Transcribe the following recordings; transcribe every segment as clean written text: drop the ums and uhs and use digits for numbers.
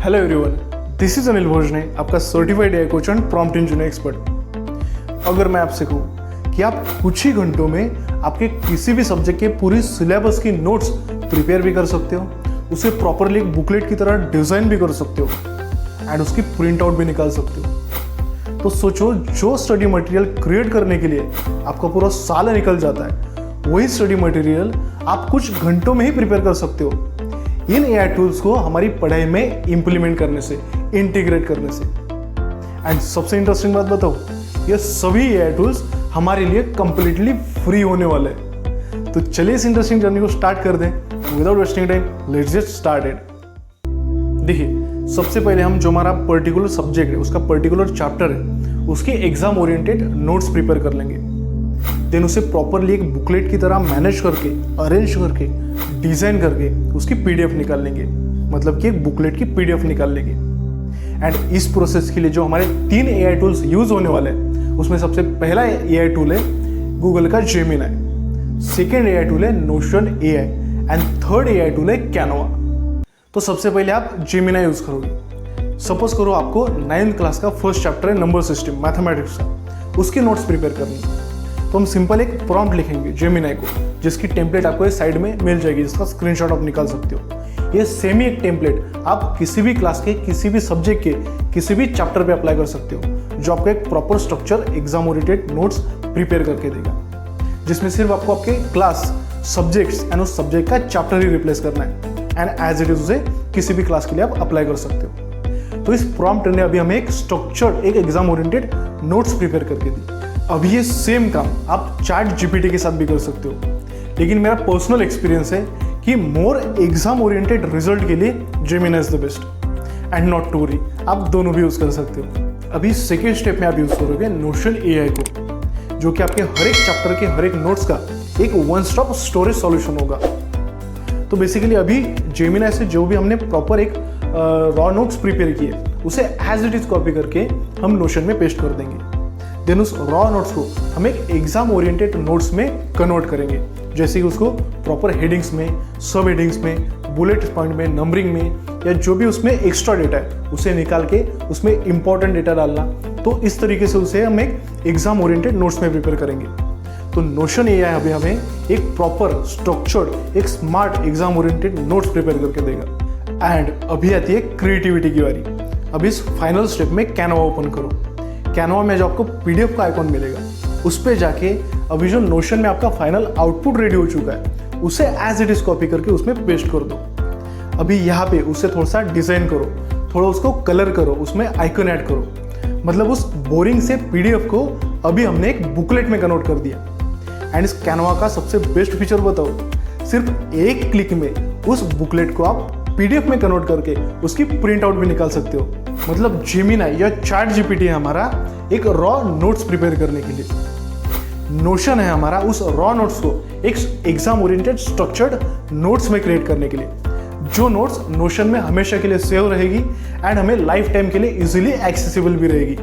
Hello everyone, this is Anil भोजने, आपका certified AI coach and prompt engineer expert. अगर मैं आपसे कहूँ कि आप कुछ ही घंटों में आपके किसी भी सब्जेक्ट के पूरी सिलेबस की नोट्स प्रिपेयर भी कर सकते हो, उसे प्रॉपरली एक बुकलेट की तरह डिज़ाइन भी कर सकते हो एंड उसकी प्रिंट आउट भी निकाल सकते हो, तो सोचो जो स्टडी मटेरियल क्रिएट करने के लिए आपका पूरा साल निकल जाता है, वही स्टडी मटेरियल आप कुछ घंटों में ही प्रिपेयर कर सकते हो इन एआई टूल्स को हमारी पढ़ाई में इंप्लीमेंट करने से, इंटीग्रेट करने से। एंड सबसे इंटरेस्टिंग बात बताओ, ये सभी एआई टूल्स हमारे लिए कंप्लीटली फ्री होने वाले हैं। तो चलिए इस इंटरेस्टिंग जर्नी को स्टार्ट कर दें। Without wasting time, let's get started. देखिए, सबसे पहले हम जो हमारा पर्टिकुलर सब्जेक्ट है, उसका पर्टिकुलर चैप्टर है, उसके एग्जाम ओरिएंटेड नोट्स प्रिपेयर कर लेंगे। देन उसे प्रॉपरली एक बुकलेट की तरह मैनेज करके, अरेंज करके, डिज़ाइन करके उसकी पीडीएफ निकाल लेंगे, मतलब कि एक बुकलेट की पीडीएफ निकाल लेंगे। एंड इस प्रोसेस के लिए जो हमारे 3 एआई टूल्स यूज़ होने वाले हैं, उसमें सबसे पहला एआई टूल है गूगल का जेमिनी, सेकेंड एआई टूल है notion AI and third AI tool है कैनवा। तो सबसे पहले आप जेमिनी यूज़ करोगे। सपोज करो आपको 9th क्लास का फर्स्ट चैप्टर है नंबर सिस्टम मैथमेटिक्स का, उसकी नोट्स प्रिपेयर करनी है। तो हम सिंपल एक प्रॉम्प्ट लिखेंगे जेमिनी को, जिसकी टेम्पलेट आपको इस साइड में मिल जाएगी, जिसका स्क्रीनशॉट आप निकाल सकते हो। ये सेम ही एक टेम्पलेट आप किसी भी क्लास के, किसी भी सब्जेक्ट के, किसी भी चैप्टर पे अप्लाई कर सकते हो, जो आपको एक proper structure exam oriented notes prepare करके देगा, जिसमें सिर्फ आपको आपके क्लास, सब्जेक्ट्स एंड उस सब्जेक्ट का चैप्टर ही रिप्लेस करना है एंड एज इट इज उसे किसी भी क्लास के लिए आप अप्लाई कर सकते हो। तो इस प्रॉम्प्ट ने अभी हमें एक स्ट्रक्चर्ड, एक एग्जाम ओरिएंटेड नोट्स प्रिपेयर करके दी। अब ये सेम काम आप चैट जीपीटी के साथ भी कर सकते हो, लेकिन मेरा पर्सनल एक्सपीरियंस है कि मोर एग्जाम ओरिएंटेड रिजल्ट के लिए Gemini is the best. And not to worry, आप दोनों भी यूज़ कर सकते हो। अभी सेकेंड स्टेप में आप यूज़ करोगे नोशन एआई को, जो कि आपके हर एक चैप्टर के हर एक नोट्स का एक वन स्टॉप स्टोरेज सॉल्यूशन होगा। तो बेसिकली अभी जेमिनी से जो भी हमने प्रॉपर एक रॉ नोट्स प्रिपेयर किए, उसे एज इट इज कॉपी करके हम नोशन में पेस्ट कर देंगे। देन उस रॉ नोट्स को हम एक एग्जाम ओरिएंटेड नोट्स में कन्वर्ट करेंगे, जैसे कि उसको प्रॉपर हेडिंग्स में, सब हेडिंग्स में, बुलेट पॉइंट में, नंबरिंग में, या जो भी उसमें एक्स्ट्रा डेटा है उसे निकाल के उसमें इंपॉर्टेंट डेटा डालना। तो इस तरीके से उसे हम एक एग्जाम ओरिएंटेड नोट्स में प्रिपेयर करेंगे। तो नोशन एआई अभी हमें एक प्रॉपर स्ट्रक्चर्ड, एक smart exam oriented notes prepare करके देगा। एंड अभी आती है क्रिएटिविटी की बारी। अब इस फाइनल स्टेप में कैनवा ओपन करो। कैनवा में जो आपको पीडीएफ का आइकॉन मिलेगा, उस पर जाके अभी जो नोशन में आपका फाइनल आउटपुट रेडी हो चुका है, उसे एज इट इज कॉपी करके उसमें पेस्ट कर दो। अभी यहाँ पे उसे थोड़ा सा डिजाइन करो, थोड़ा उसको कलर करो, उसमें आइकन ऐड करो, मतलब उस बोरिंग से पीडीएफ को अभी हमने एक बुकलेट में कन्वर्ट कर दिया। एंड इस कैनवा का सबसे बेस्ट फीचर बताओ, सिर्फ एक क्लिक में उस बुकलेट को आप पीडीएफ में कन्वर्ट करके उसकी प्रिंट आउट भी निकाल सकते हो। मतलब जेमिनी या चैट जीपीटी है हमारा एक रॉ नोट्स प्रिपेयर करने के लिए, नोशन है हमारा उस रॉ नोट्स को एक एग्जाम ओरिएंटेड स्ट्रक्चर्ड नोट्स में क्रिएट करने के लिए, जो नोट्स नोशन में हमेशा के लिए सेव रहेगी एंड हमें लाइफ टाइम के लिए इजीली एक्सेसिबल भी रहेगी।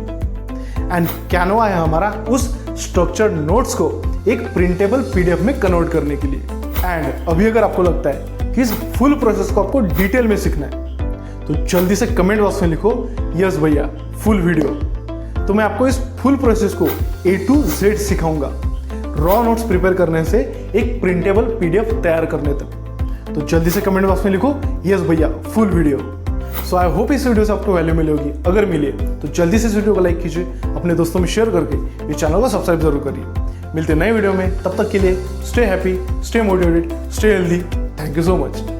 एंड कैनवा है हमारा उस स्ट्रक्चर्ड नोट्स को एक प्रिंटेबल पीडीएफ में कन्वर्ट करने के लिए। एंड अभी अगर आपको लगता है कि इस फुल प्रोसेस को आपको डिटेल में सीखना है, तो जल्दी से कमेंट बॉक्स में लिखो यस भैया फुल वीडियो। तो मैं आपको इस फुल प्रोसेस को A to Z सिखाऊंगा, रॉ नोट्स प्रिपेयर करने से एक प्रिंटेबल पीडीएफ तैयार करने तक। तो जल्दी से कमेंट बॉक्स में लिखो यस भैया full video. So I hope इस वीडियो से आपको वैल्यू मिली होगी। अगर मिली तो जल्दी से इस वीडियो को लाइक कीजिए, अपने दोस्तों में शेयर करके इस चैनल को सब्सक्राइब जरूर करिए। मिलते हैं नए वीडियो में, तब तक के लिए stay happy, stay motivated, stay healthy. Thank you so much.